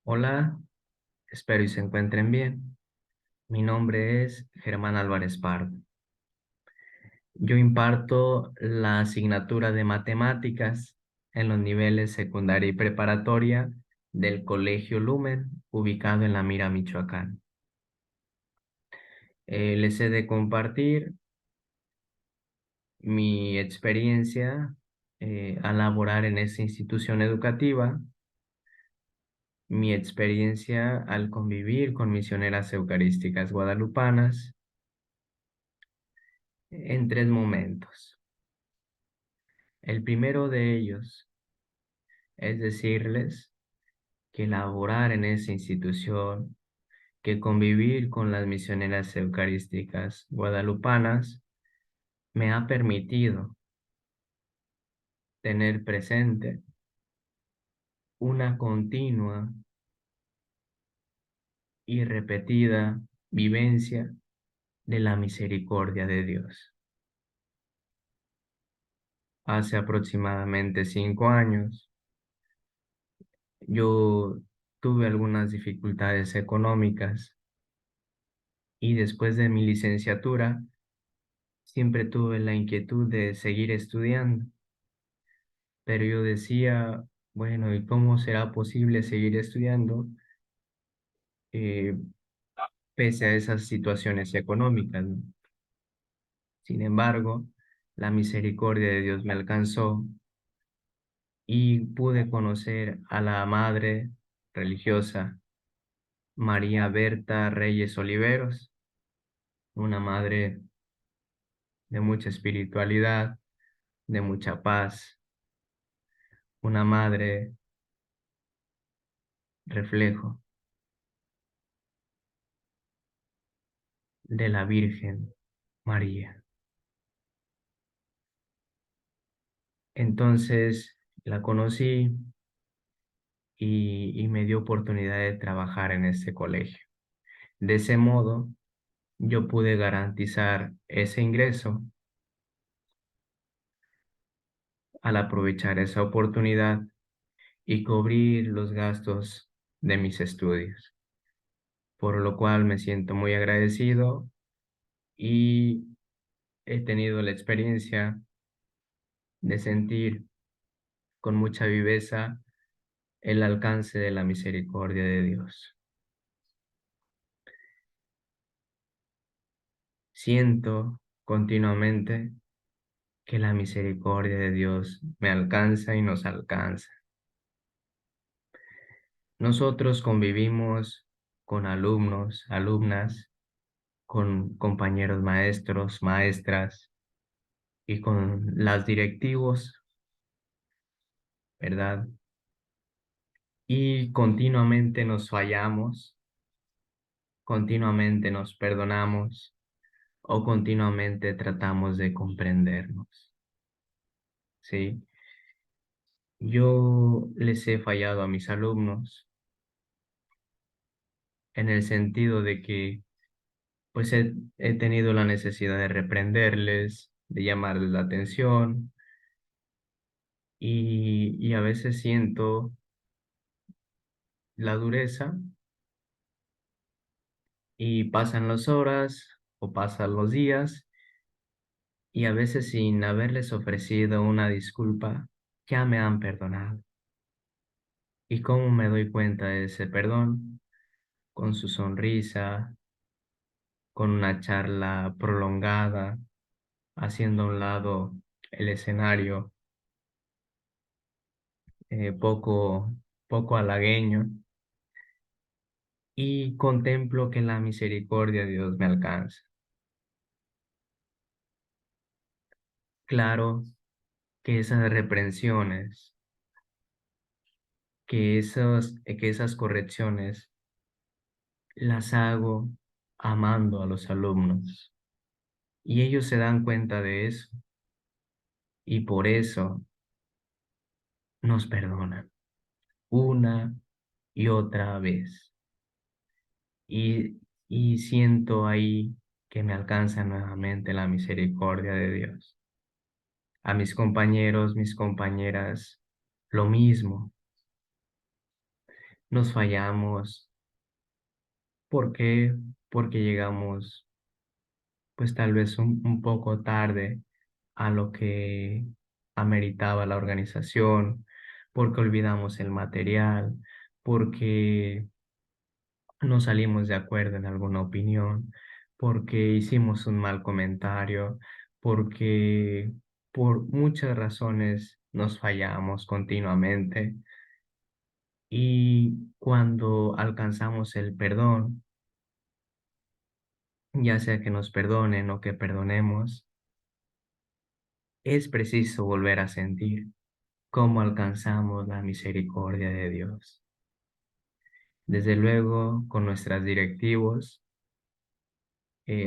Hola, espero y se encuentren bien. Mi nombre es Germán Álvarez Pardo. Yo imparto la asignatura de matemáticas en los niveles secundaria y preparatoria del Colegio Lumen, ubicado en La Mira, Michoacán. Les he de compartir mi experiencia al laborar en esta institución educativa, mi experiencia al convivir con misioneras eucarísticas guadalupanas en tres momentos. El primero de ellos es decirles que laborar en esa institución, que convivir con las misioneras eucarísticas guadalupanas me ha permitido tener presente una continua y repetida vivencia de la misericordia de Dios. Hace aproximadamente 5 años, yo tuve algunas dificultades económicas y después de mi licenciatura, siempre tuve la inquietud de seguir estudiando, pero yo decía, bueno, ¿y cómo será posible seguir estudiando eh, pese a esas situaciones económicas, ¿no? Sin embargo, la misericordia de Dios me alcanzó y pude conocer a la madre religiosa María Berta Reyes Oliveros, una madre de mucha espiritualidad, de mucha paz, una madre reflejo de la Virgen María. Entonces la conocí y me dio oportunidad de trabajar en este colegio. De ese modo, yo pude garantizar ese ingreso al aprovechar esa oportunidad y cubrir los gastos de mis estudios, por lo cual me siento muy agradecido y he tenido la experiencia de sentir con mucha viveza el alcance de la misericordia de Dios. Siento continuamente que la misericordia de Dios me alcanza y nos alcanza. Nosotros convivimos con alumnos, alumnas, con compañeros maestros, maestras y con las directivos, ¿verdad? Y continuamente nos fallamos, continuamente nos perdonamos o continuamente tratamos de comprendernos, ¿sí? Yo les he fallado a mis alumnos en el sentido de que pues he tenido la necesidad de reprenderles, de llamarles la atención y a veces siento la dureza y pasan las horas o pasan los días y a veces sin haberles ofrecido una disculpa, ya me han perdonado. ¿Y cómo me doy cuenta de ese perdón? Con su sonrisa, con una charla prolongada, haciendo a un lado el escenario poco halagueño y contemplo que la misericordia de Dios me alcanza. Claro que esas reprensiones, que esas correcciones las hago amando a los alumnos y ellos se dan cuenta de eso y por eso nos perdonan una y otra vez. Y, y siento ahí que me alcanza nuevamente la misericordia de Dios. A mis compañeros, mis compañeras, lo mismo. nos fallamos. ¿Por qué? Porque llegamos pues tal vez un poco tarde a lo que ameritaba la organización, porque olvidamos el material, porque no salimos de acuerdo en alguna opinión, porque hicimos un mal comentario, porque por muchas razones nos fallamos continuamente. Y cuando alcanzamos el perdón, ya sea que nos perdonen o que perdonemos, es preciso volver a sentir cómo alcanzamos la misericordia de Dios. Desde luego, con nuestros directivos,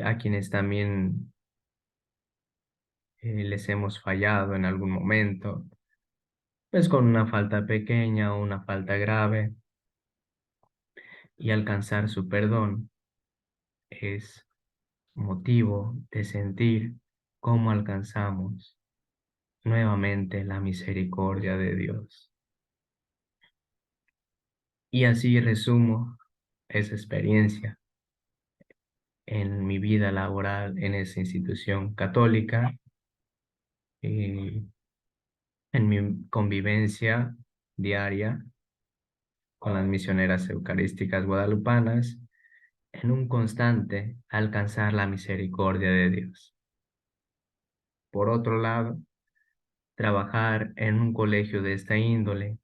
a quienes también les hemos fallado en algún momento, pues con una falta pequeña o una falta grave, y alcanzar su perdón es motivo de sentir cómo alcanzamos nuevamente la misericordia de Dios. Y así resumo esa experiencia en mi vida laboral en esa institución católica, eh, en mi convivencia diaria con las misioneras eucarísticas guadalupanas, en un constante alcanzar la misericordia de Dios. Por otro lado, trabajar en un colegio de esta índole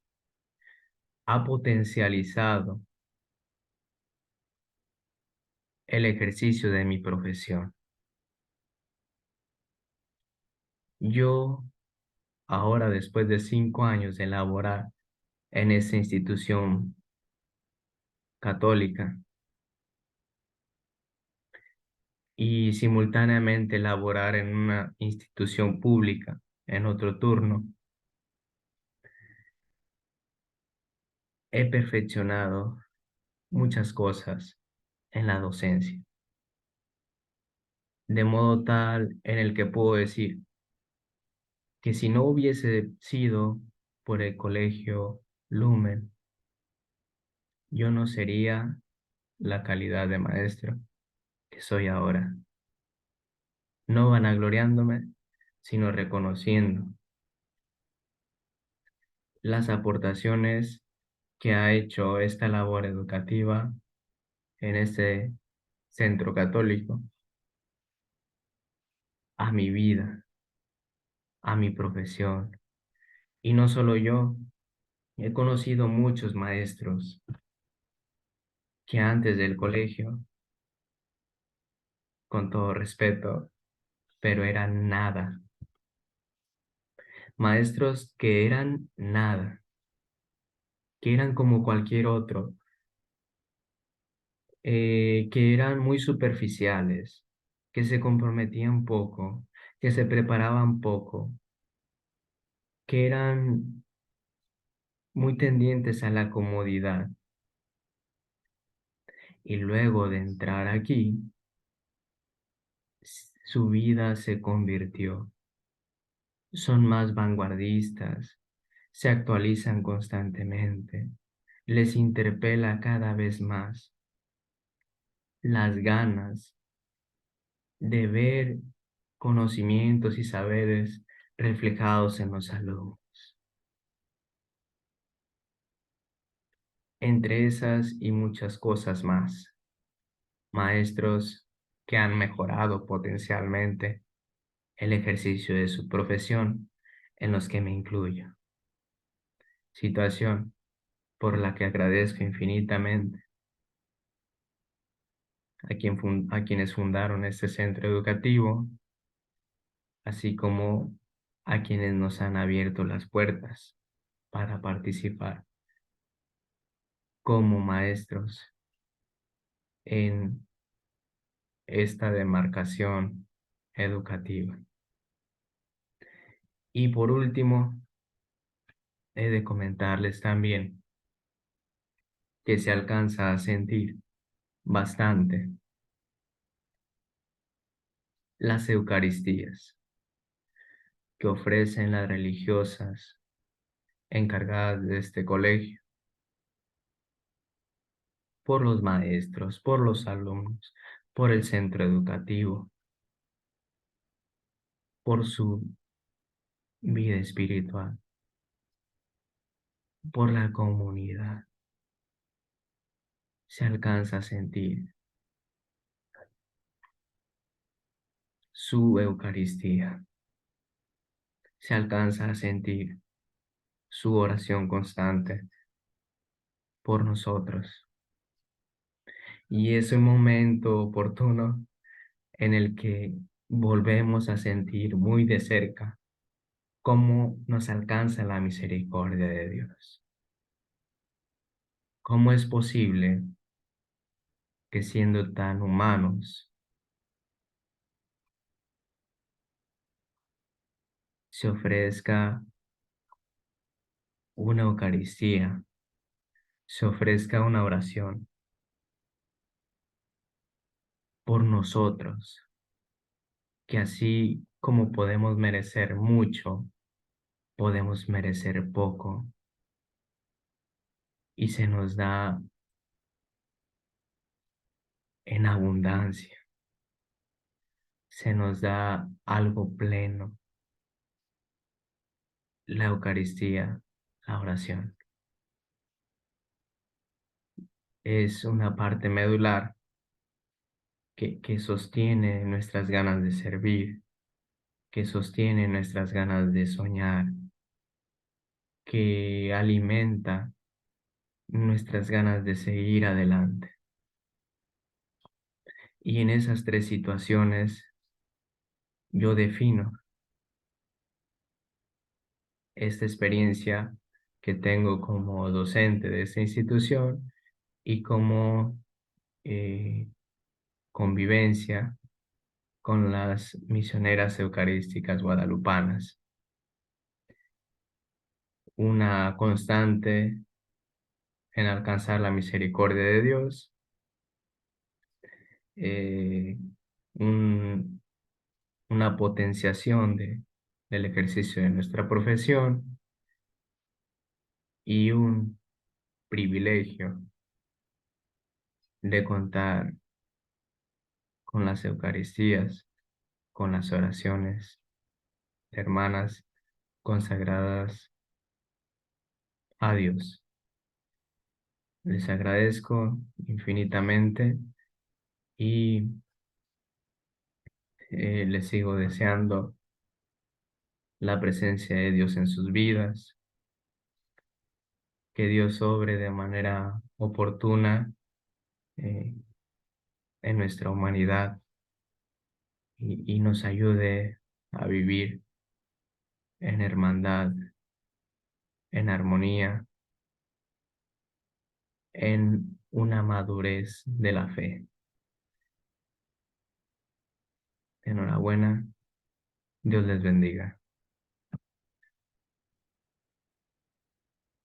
ha potencializado el ejercicio de mi profesión. Yo, ahora después de 5 años de laborar en esa institución católica y simultáneamente laborar en una institución pública en otro turno, he perfeccionado muchas cosas en la docencia, de modo tal en el que puedo decir que si no hubiese sido por el colegio Lumen, yo no sería la calidad de maestro que soy ahora, no vanagloriándome, sino reconociendo las aportaciones que ha hecho esta labor educativa en este centro católico a mi vida, a mi profesión. Y no solo yo, he conocido muchos maestros que antes del colegio, con todo respeto, pero eran nada. Maestros que eran nada, que eran como cualquier otro, que eran muy superficiales, que se comprometían poco, que se preparaban poco, que eran muy tendientes a la comodidad. Y luego de entrar aquí, su vida se convirtió. Son más vanguardistas, se actualizan constantemente, les interpela cada vez más las ganas de ver conocimientos y saberes reflejados en los alumnos. Entre esas y muchas cosas más, maestros que han mejorado potencialmente el ejercicio de su profesión en los que me incluyo. Situación por la que agradezco infinitamente a quienes fundaron este centro educativo, así como a quienes nos han abierto las puertas para participar como maestros en esta demarcación educativa. Y por último, he de comentarles también que se alcanza a sentir bastante las Eucaristías que ofrecen las religiosas encargadas de este colegio, por los maestros, por los alumnos, por el centro educativo, por su vida espiritual, por la comunidad. Se alcanza a sentir su Eucaristía, se alcanza a sentir su oración constante por nosotros. Y es un momento oportuno en el que volvemos a sentir muy de cerca cómo nos alcanza la misericordia de Dios. ¿Cómo es posible que siendo tan humanos se ofrezca una Eucaristía, se ofrezca una oración por nosotros, que así como podemos merecer mucho, podemos merecer poco y se nos da en abundancia, se nos da algo pleno, la Eucaristía, la oración. Es una parte medular que sostiene nuestras ganas de servir, que sostiene nuestras ganas de soñar, que alimenta nuestras ganas de seguir adelante. Y en esas tres situaciones yo defino esta experiencia que tengo como docente de esta institución y como eh, convivencia con las misioneras eucarísticas guadalupanas. Una constante en alcanzar la misericordia de Dios, eh, un- una potenciación del ejercicio de nuestra profesión y un privilegio de contar con las Eucaristías, con las oraciones de hermanas consagradas a Dios. Les agradezco infinitamente y les sigo deseando la presencia de Dios en sus vidas, que Dios obre de manera oportuna eh, en nuestra humanidad y nos ayude a vivir en hermandad, en armonía, en una madurez de la fe. Enhorabuena, Dios les bendiga.